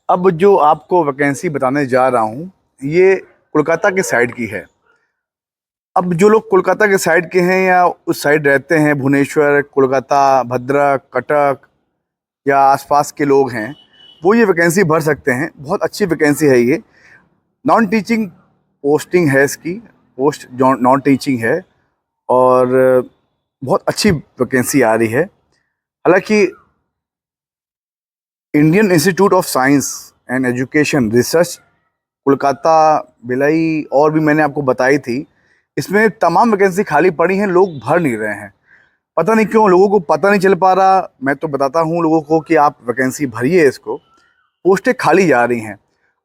अब जो आपको वैकेंसी बताने जा रहा हूँ ये कोलकाता के साइड की है। अब जो लोग कोलकाता के साइड के हैं या उस साइड रहते हैं, भुवनेश्वर, कोलकाता, भद्रक, कटक या आसपास के लोग हैं, वो ये वैकेंसी भर सकते हैं। बहुत अच्छी वैकेंसी है ये। नॉन टीचिंग पोस्टिंग है इसकी, पोस्ट नॉन टीचिंग है और बहुत अच्छी वैकेंसी आ रही है। हालांकि Indian institute of science and education research Kolkata, Bhilai और भी मैंने आपको बताई थी, इसमें तमाम वैकेंसी खाली पड़ी हैं, लोग भर नहीं रहे हैं। पता नहीं क्यों, लोगों को पता नहीं चल पा रहा। मैं तो बताता हूँ लोगों को कि आप वैकेंसी भरिए इसको, पोस्टें खाली जा रही हैं।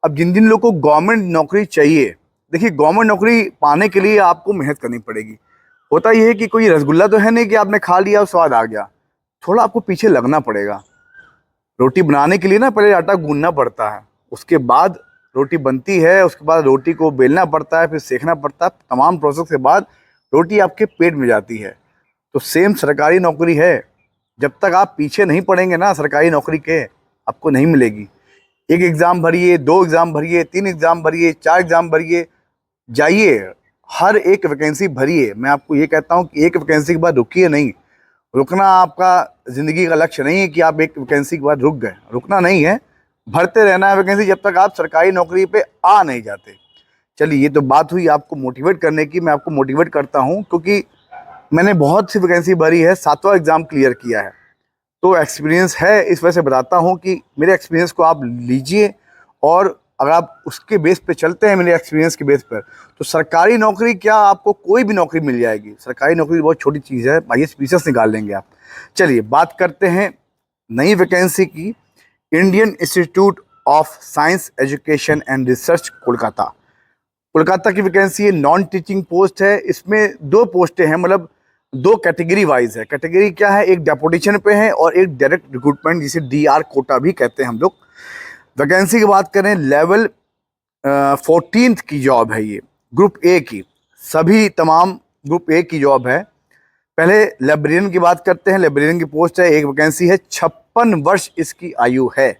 अब जिन जिन लोगों को गवर्नमेंट नौकरी चाहिए, देखिए गवर्नमेंट नौकरी पाने के लिए आपको मेहनत करनी पड़ेगी। होता यह है कि कोई रसगुल्ला तो है नहीं कि आपने खा लिया और स्वाद आ गया। थोड़ा आपको पीछे लगना पड़ेगा। रोटी बनाने के लिए ना पहले आटा गूंदना पड़ता है, उसके बाद रोटी बनती है, उसके बाद रोटी को बेलना पड़ता है, फिर सेकना पड़ता है। तमाम प्रोसेस के बाद रोटी आपके पेट में जाती है। तो सेम सरकारी नौकरी है। जब तक आप पीछे नहीं पड़ेंगे ना सरकारी नौकरी के, आपको नहीं मिलेगी। एक एग्ज़ाम भरिए, 2 एग्ज़ाम भरिए, 3 एग्ज़ाम भरिए, 4 एग्ज़ाम भरिए, जाइए हर एक वैकेंसी भरिए। मैं आपको ये कहता हूँ कि एक वैकेंसी के बाद रुकिए नहीं। रुकना आपका ज़िंदगी का लक्ष्य नहीं है कि आप एक वैकेंसी के बाद रुक गए। रुकना नहीं है, भरते रहना है वैकेंसी जब तक आप सरकारी नौकरी पे आ नहीं जाते। चलिए, ये तो बात हुई आपको मोटिवेट करने की। मैं आपको मोटिवेट करता हूँ क्योंकि मैंने बहुत सी वैकेंसी भरी है, 7वां एग्ज़ाम क्लियर किया है, तो एक्सपीरियंस है। इस वजह से बताता हूँ कि मेरे एक्सपीरियंस को आप लीजिए, और अगर आप उसके बेस पे चलते हैं, मेरे एक्सपीरियंस के बेस पर, तो सरकारी नौकरी क्या, आपको कोई भी नौकरी मिल जाएगी। सरकारी नौकरी बहुत छोटी चीज़ है, IAS PCS निकाल लेंगे आप। चलिए बात करते हैं नई वैकेंसी की। Indian institute of science education and research Kolkata, Kolkata की वैकेंसी है। नॉन टीचिंग पोस्ट है। इसमें 2 पोस्टें हैं, मतलब 2 कैटेगरी वाइज है। कैटेगरी क्या है, एक डेपुटेशन पे है और एक डायरेक्ट रिक्रूटमेंट, जिसे DR कोटा भी कहते हैं हम लोग। वैकेंसी की बात करें, लेवल 14th की जॉब है ये, ग्रुप A की। सभी तमाम ग्रुप A की जॉब है। पहले लाइब्रेरियन की बात करते हैं। लाइब्रेरियन की पोस्ट है, एक वैकेंसी है, 56 वर्ष इसकी आयु है।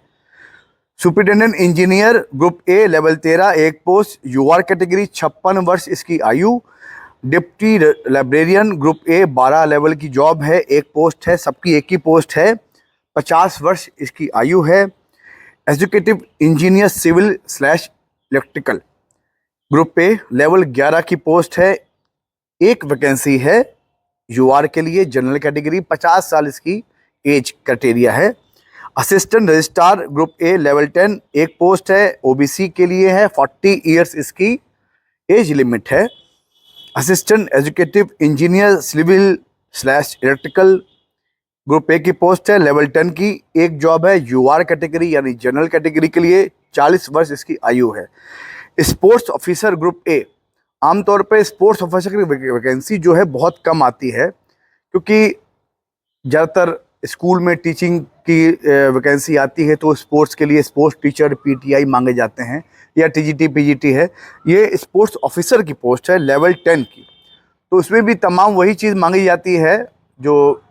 Superintendent engineer group A level 13, एक पोस्ट, UR कैटेगरी, 56 वर्ष इसकी आयु। Deputy librarian group A 12 level की जॉब है, एक पोस्ट है, सबकी एक ही पोस्ट है, 50 वर्ष इसकी आयु है। Executive engineer civil / electrical group A level 11 की पोस्ट है, एक वैकेंसी है, UR के लिए, जनरल कैटेगरी, 50 साल इसकी एज क्राइटेरिया है। Assistant registrar group A level 10, एक पोस्ट है, OBC के लिए है, 40 ईयर्स इसकी एज लिमिट है। Assistant executive engineer civil / electrical group A की पोस्ट है, लेवल 10 की, एक जॉब है, UR कैटेगरी यानी जनरल कैटेगरी के लिए, 40 वर्ष इसकी आयु है। स्पोर्ट्स ऑफिसर ग्रुप A, आमतौर पे स्पोर्ट्स ऑफिसर की वैकेंसी जो है बहुत कम आती है, क्योंकि ज़्यादातर स्कूल में टीचिंग की वैकेंसी आती है, तो स्पोर्ट्स के लिए स्पोर्ट्स टीचर PTI मांगे जाते हैं, या TGT PGT है। ये स्पोर्ट्स ऑफिसर की पोस्ट है, लेवल 10 की, तो उसमें भी तमाम वही चीज़ मांगी जाती है जो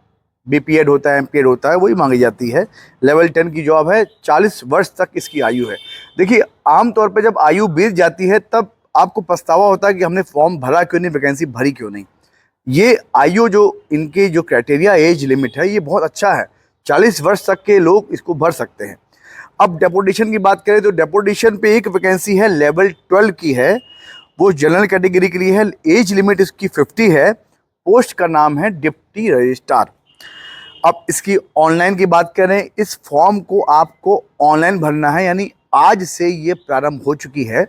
BPED होता है, MPED होता है, वही मांगी जाती है। लेवल 10 की जॉब है, 40 वर्ष तक इसकी आयु है। देखिए, आमतौर पे जब आयु बीत जाती है तब आपको पछतावा होता है कि हमने फॉर्म भरा क्यों नहीं, वैकेंसी भरी क्यों नहीं। ये आयु जो इनके जो क्राइटेरिया एज लिमिट है, ये बहुत अच्छा है। 40 वर्ष तक के लोग इसको भर सकते हैं। अब डेपुटेशन की बात करें तो डेपुटेशन पे एक वैकेंसी है, लेवल 12 की है, वो जनरल कैटेगरी के लिए है, एज लिमिट इसकी 50 है। पोस्ट का नाम है डिप्टी रजिस्ट्रार। अब इसकी ऑनलाइन की बात करें, इस फॉर्म को आपको ऑनलाइन भरना है, यानी आज से ये प्रारंभ हो चुकी है।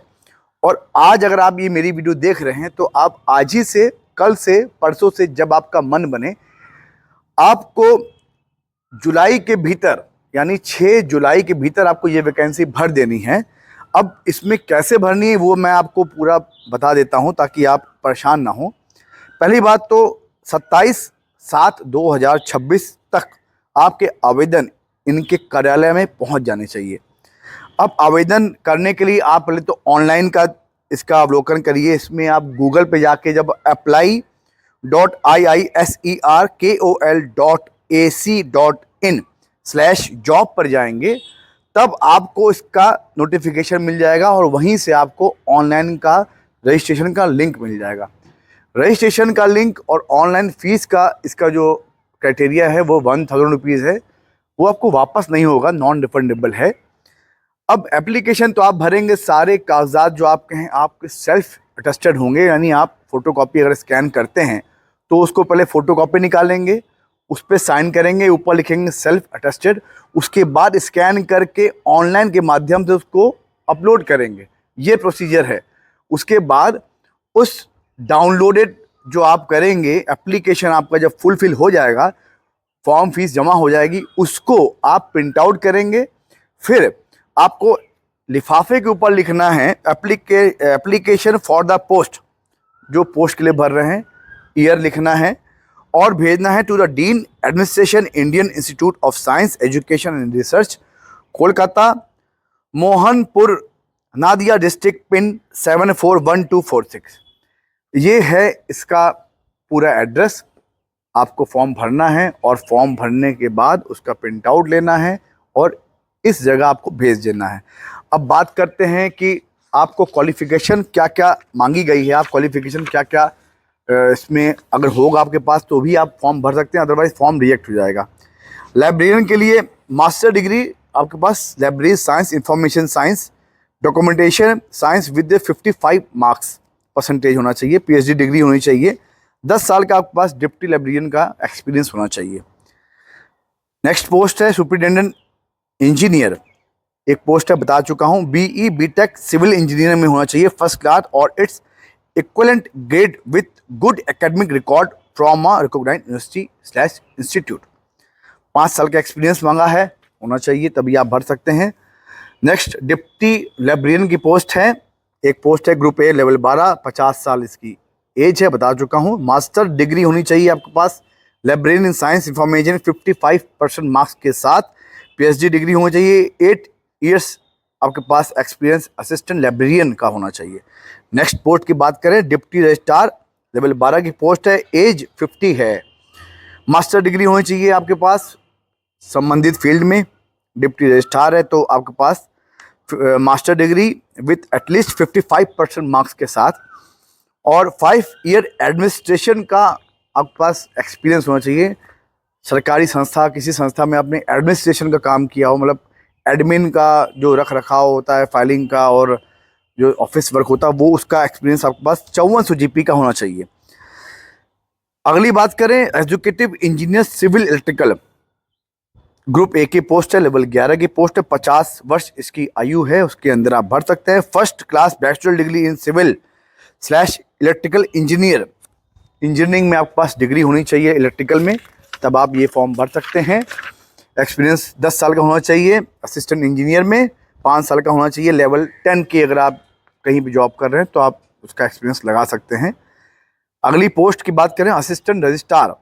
और आज अगर आप ये मेरी वीडियो देख रहे हैं तो आप आज ही से, कल से, परसों से, जब आपका मन बने, आपको जुलाई के भीतर यानी 6 जुलाई के भीतर आपको ये वैकेंसी भर देनी है। अब इसमें कैसे भरनी है वो मैं आपको पूरा बता देता हूँ ताकि आप परेशान ना हो। पहली बात तो 27/7/2026 तक आपके आवेदन इनके कार्यालय में पहुँच जाने चाहिए। अब आवेदन करने के लिए आप पहले तो ऑनलाइन का इसका अवलोकन करिए। इसमें आप गूगल पे जाके जब apply.iiserkol.ac.in/job पर जाएंगे तब आपको इसका नोटिफिकेशन मिल जाएगा और वहीं से आपको ऑनलाइन का रजिस्ट्रेशन का लिंक मिल जाएगा। रजिस्ट्रेशन का लिंक और ऑनलाइन फीस का इसका जो क्राइटेरिया है वो 1000 रुपीज़ है, वो आपको वापस नहीं होगा, नॉन रिफंडेबल है। अब एप्लीकेशन तो आप भरेंगे, सारे कागजात जो आपके हैं आपके सेल्फ अटेस्टेड होंगे, यानी आप फोटोकॉपी अगर स्कैन करते हैं तो उसको पहले फोटोकॉपी निकालेंगे, उस पर साइन करेंगे, ऊपर लिखेंगे सेल्फ अटेस्टेड, उसके बाद स्कैन करके ऑनलाइन के माध्यम से उसको अपलोड करेंगे। ये प्रोसीजर है। उसके बाद उस डाउनलोडेड जो आप करेंगे एप्लीकेशन, आपका जब फुलफिल हो जाएगा, फॉर्म फीस जमा हो जाएगी, उसको आप प्रिंट आउट करेंगे। फिर आपको लिफाफे के ऊपर लिखना है एप्लीकेशन फॉर द पोस्ट, जो पोस्ट के लिए भर रहे हैं, ईयर लिखना है और भेजना है to the dean administration Indian institute of science education and research, Kolkata, Mohanpur, Nadia district, pin 741246। ये है इसका पूरा एड्रेस। आपको फॉर्म भरना है और फॉर्म भरने के बाद उसका प्रिंट आउट लेना है और इस जगह आपको भेज देना है। अब बात करते हैं कि आपको क्वालिफ़िकेशन क्या क्या मांगी गई है, आप क्वालिफ़िकेशन क्या क्या इसमें अगर होगा आपके पास तो भी आप फॉर्म भर सकते हैं, अदरवाइज फॉर्म रिजेक्ट हो जाएगा। लाइब्रेरियन के लिए मास्टर डिग्री आपके पास library science, information science, documentation science with 55 marks percentage होना चाहिए, पीएचडी डिग्री होनी चाहिए, 10 साल का आपके पास डिप्टी लाइब्रेरियन का एक्सपीरियंस होना चाहिए। नेक्स्ट पोस्ट है सुपरिटेंडेंट इंजीनियर, एक पोस्ट है बता चुका हूँ। बीई बीटेक सिविल इंजीनियर में होना चाहिए फर्स्ट क्लास और it's equivalent grade with good academic record from a recognised university / institute. 5 साल का एक्सपीरियंस मांगा है, होना चाहिए, तभी आप भर सकते हैं। नेक्स्ट डिप्टी लाइब्रेरियन की पोस्ट है, एक पोस्ट है ग्रुप ए लेवल 12, 50 साल इसकी एज है, बता चुका हूँ। मास्टर डिग्री होनी चाहिए आपके पास librarian in science information 55% marks के साथ, पीएचडी डिग्री होनी चाहिए, 8 इयर्स आपके पास एक्सपीरियंस असिस्टेंट लाइब्रेरियन का होना चाहिए। नेक्स्ट पोस्ट की बात करें, डिप्टी रजिस्ट्रार लेवल 12 की पोस्ट है, एज 50 है, मास्टर डिग्री होनी चाहिए आपके पास संबंधित फील्ड में। डिप्टी रजिस्ट्रार है तो आपके पास master degree with at least 55% marks के साथ और 5 ईयर एडमिनिस्ट्रेशन का आपके पास एक्सपीरियंस होना चाहिए। सरकारी संस्था, किसी संस्था में आपने एडमिनिस्ट्रेशन का काम किया हो, मतलब एडमिन का जो रख रखाव होता है, फाइलिंग का और जो ऑफिस वर्क होता है, वो उसका एक्सपीरियंस आपके पास 5400 जीपी का होना चाहिए। अगली बात करें executive engineer civil electrical, group A की पोस्ट है, लेवल 11 की पोस्ट है, 50 वर्ष इसकी आयु है, उसके अंदर आप भर सकते हैं। First class bachelor degree in civil / electrical engineering में आपके पास डिग्री होनी चाहिए इलेक्ट्रिकल में, तब आप ये फॉर्म भर सकते हैं। एक्सपीरियंस 10 साल का होना चाहिए असिस्टेंट इंजीनियर में, 5 साल का होना चाहिए। लेवल 10 की अगर आप कहीं भी जॉब कर रहे हैं तो आप उसका एक्सपीरियंस लगा सकते हैं। अगली पोस्ट की बात करें असिस्टेंट रजिस्ट्रार,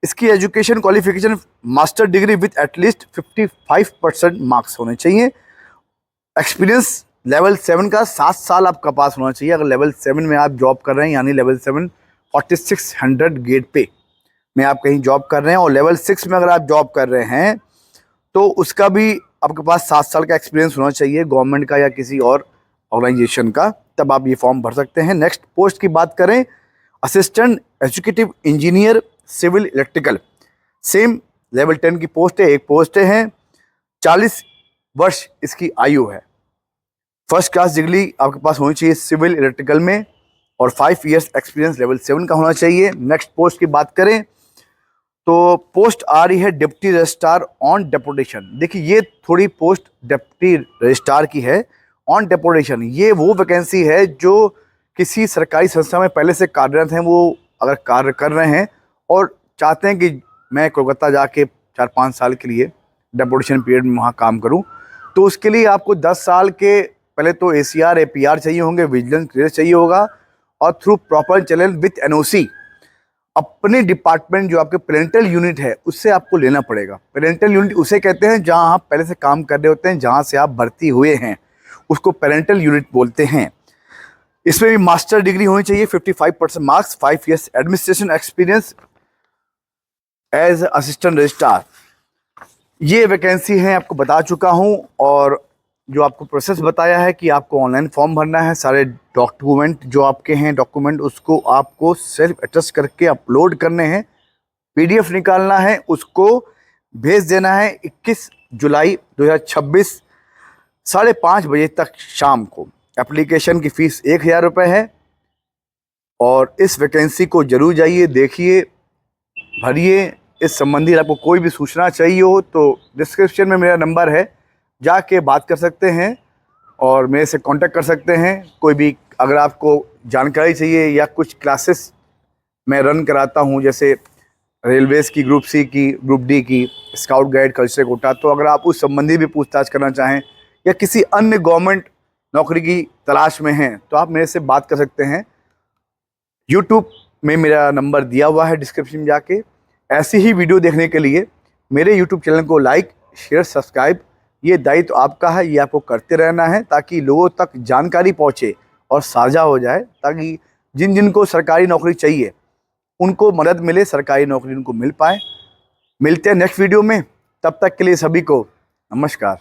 इसकी education qualification master degree with at least 55% marks होने चाहिए। एक्सपीरियंस लेवल 7 का 7 साल आपका पास होना चाहिए। अगर लेवल 7 में आप जॉब कर रहे हैं, यानी लेवल 7 4600 गेट पे में आप कहीं जॉब कर रहे हैं और लेवल 6 में अगर आप जॉब कर रहे हैं तो उसका भी आपके पास 7 साल का एक्सपीरियंस होना चाहिए गवर्नमेंट का या किसी और ऑर्गेनाइजेशन का, तब आप ये फॉर्म भर सकते हैं। नेक्स्ट पोस्ट की बात करें assistant executive engineer civil electrical, same level 10 की पोस्ट है, एक पोस्ट है, 40 वर्ष इसकी आयु है। फर्स्ट क्लास डिग्री आपके पास होनी चाहिए सिविल इलेक्ट्रिकल में और 5 इयर्स एक्सपीरियंस लेवल 7 का होना चाहिए। नेक्स्ट पोस्ट की बात करें तो पोस्ट आ रही है डिप्टी रजिस्ट्रार ऑन डेपुटेशन। देखिए ये थोड़ी पोस्ट डिप्टी रजिस्ट्रार की है ऑन डेपुटेशन, ये वो वैकेंसी है जो किसी सरकारी संस्था में पहले से कार्यरत हैं, वो अगर कार्य कर रहे हैं और चाहते हैं कि मैं कोलकाता जाके 4-5 साल के लिए डेपुटेशन पीरियड में वहाँ काम करूँ, तो उसके लिए आपको 10 साल के पहले तो ACR APR चाहिए होंगे, विजिलेंस क्लियरेंस चाहिए होगा और through proper channel with NOC अपने डिपार्टमेंट जो आपके पेरेंटल यूनिट है उससे आपको लेना पड़ेगा। पेरेंटल यूनिट उसे कहते हैं जहां आप पहले से काम कर रहे होते हैं, जहां से आप भर्ती हुए हैं, उसको पेरेंटल यूनिट बोलते हैं। इसमें भी मास्टर डिग्री होनी चाहिए, 55% marks, 5 years administration experience as assistant registrar. ये वैकेंसी है आपको बता चुका हूँ, और जो आपको प्रोसेस बताया है कि आपको ऑनलाइन फॉर्म भरना है, सारे डॉक्यूमेंट जो आपके हैं डॉक्यूमेंट उसको आपको सेल्फ अटेस्ट करके अपलोड करने हैं, पीडीएफ निकालना है, उसको भेज देना है 21 जुलाई 2026 5:30 बजे तक शाम को। एप्लीकेशन की फ़ीस 1000 रुपये है, और इस वैकेंसी को जरूर जाइए, देखिए, भरिए। इस संबंधी आपको कोई भी सूचना चाहिए हो तो डिस्क्रिप्शन में मेरा नंबर है, जाके बात कर सकते हैं और मेरे से कांटेक्ट कर सकते हैं। कोई भी अगर आपको जानकारी चाहिए या कुछ क्लासेस मैं रन कराता हूं, जैसे रेलवेज़ की, ग्रुप सी की, ग्रुप डी की, स्काउट गाइड, कल्चर कोटा, तो अगर आप उस संबंधी भी पूछताछ करना चाहें या किसी अन्य गवर्नमेंट नौकरी की तलाश में हैं तो आप मेरे से बात कर सकते हैं। यूट्यूब में मेरा नंबर दिया हुआ है डिस्क्रिप्शन में, जाके ऐसी ही वीडियो देखने के लिए मेरे यूट्यूब चैनल को लाइक, शेयर, सब्सक्राइब, ये दायित्व आपका है, ये आपको करते रहना है ताकि लोगों तक जानकारी पहुंचे और साझा हो जाए, ताकि जिन जिन को सरकारी नौकरी चाहिए उनको मदद मिले, सरकारी नौकरी उनको मिल पाए। मिलते हैं नेक्स्ट वीडियो में, तब तक के लिए सभी को नमस्कार।